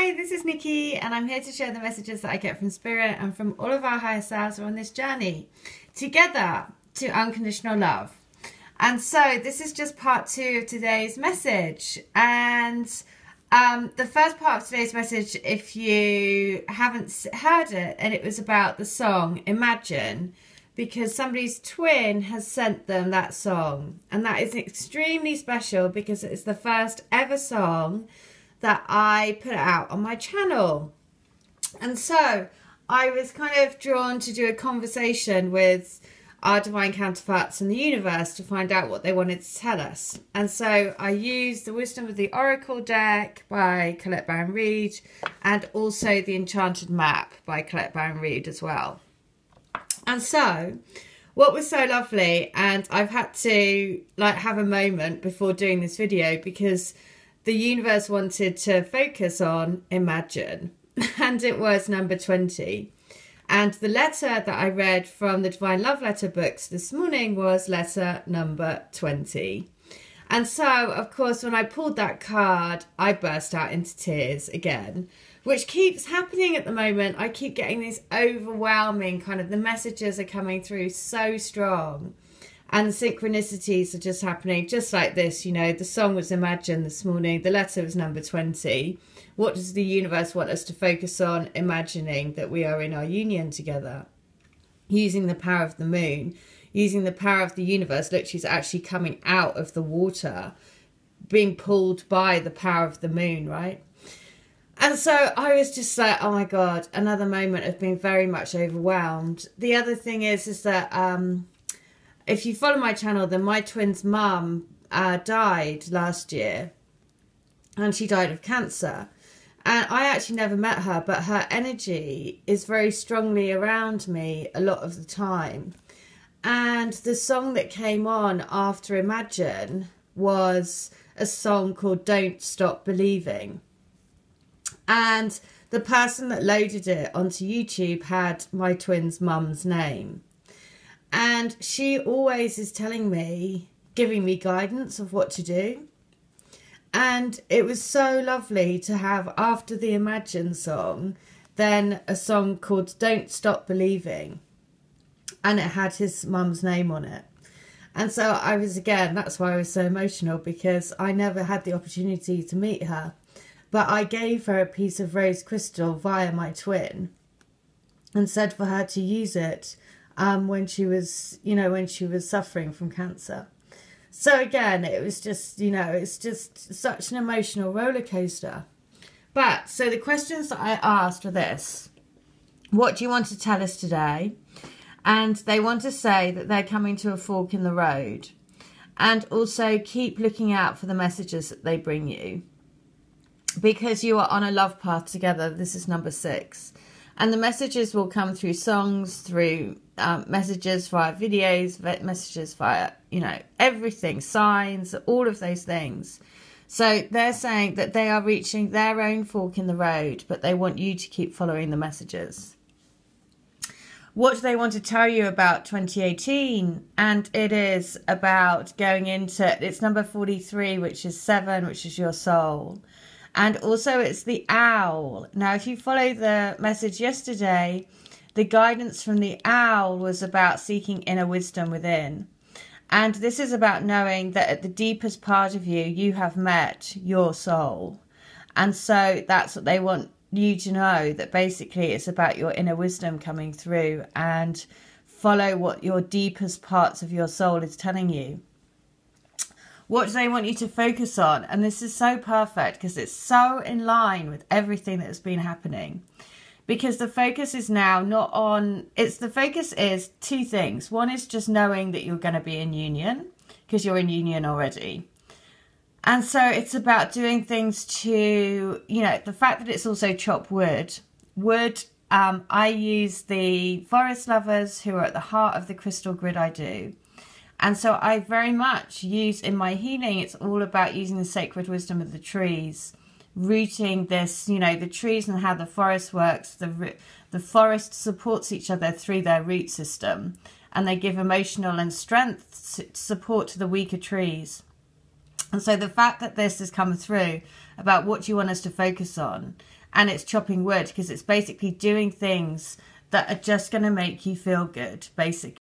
Hi, this is Nikki, and I'm here to share the messages that I get from Spirit and from all of our higher selves who are on this journey together to unconditional love. And so this is just part 2 of today's message. And the first part of today's message, if you haven't heard it, and it was about the song Imagine, because somebody's twin has sent them that song. And that is extremely special because it's the first ever song that I put out on my channel. And so I was kind of drawn to do a conversation with our divine counterparts in the universe to find out what they wanted to tell us. And so I used the Wisdom of the Oracle deck by Colette Baron-Reid and also the Enchanted Map by Colette Baron-Reid as well. And so what was so lovely, and I've had to have a moment before doing this video because the universe wanted to focus on Imagine, and it was number 20. And the letter that I read from the Divine Love Letter books this morning was letter number 20. And so, of course, when I pulled that card, I burst out into tears again, which keeps happening at the moment. I keep getting these overwhelming the messages are coming through so strong. And the synchronicities are just happening just like this. You know, the song was Imagine this morning. The letter was number 20. What does the universe want us to focus on? Imagining that we are in our union together. Using the power of the moon. Using the power of the universe. Literally is actually coming out of the water. Being pulled by the power of the moon, right? And so I was just like, oh my God, another moment of being very much overwhelmed. The other thing is that if you follow my channel, then my twin's mum died last year, and she died of cancer. And I actually never met her, but her energy is very strongly around me a lot of the time. And the song that came on after Imagine was a song called Don't Stop Believing. And the person that loaded it onto YouTube had my twin's mum's name. And she always is telling me, giving me guidance of what to do. And it was so lovely to have, after the Imagine song, then a song called Don't Stop Believing. And it had his mum's name on it. And so I was, again, that's why I was so emotional, because I never had the opportunity to meet her. But I gave her a piece of rose crystal via my twin and said for her to use it when she was, when she was suffering from cancer. So again, it was just, it's just such an emotional roller coaster. But so the questions that I asked were this: what do you want to tell us today? And they want to say that they're coming to a fork in the road, and also keep looking out for the messages that they bring you, because you are on a love path together. This is number 6. And the messages will come through songs, through messages via videos, messages via, everything, signs, all of those things. So they're saying that they are reaching their own fork in the road, but they want you to keep following the messages. What do they want to tell you about 2018? And it is about going into, it's number 43, which is 7, which is your soul. And also it's the owl. Now, if you follow the message yesterday, the guidance from the owl was about seeking inner wisdom within. And this is about knowing that at the deepest part of you, you have met your soul. And so that's what they want you to know, that basically it's about your inner wisdom coming through, and follow what your deepest parts of your soul is telling you. What do they want you to focus on? And this is so perfect because it's so in line with everything that has been happening. Because the focus is now not on, the focus is 2 things. One is just knowing that you're going to be in union, because you're in union already. And so it's about doing things to, the fact that it's also chop wood. I use the forest lovers who are at the heart of the crystal grid I do. And so I very much use in my healing, it's all about using the sacred wisdom of the trees, rooting this, the trees and how the forest works. The forest supports each other through their root system, and they give emotional and strength support to the weaker trees. And so the fact that this has come through about what you want us to focus on, and it's chopping wood, because it's basically doing things that are just going to make you feel good, basically.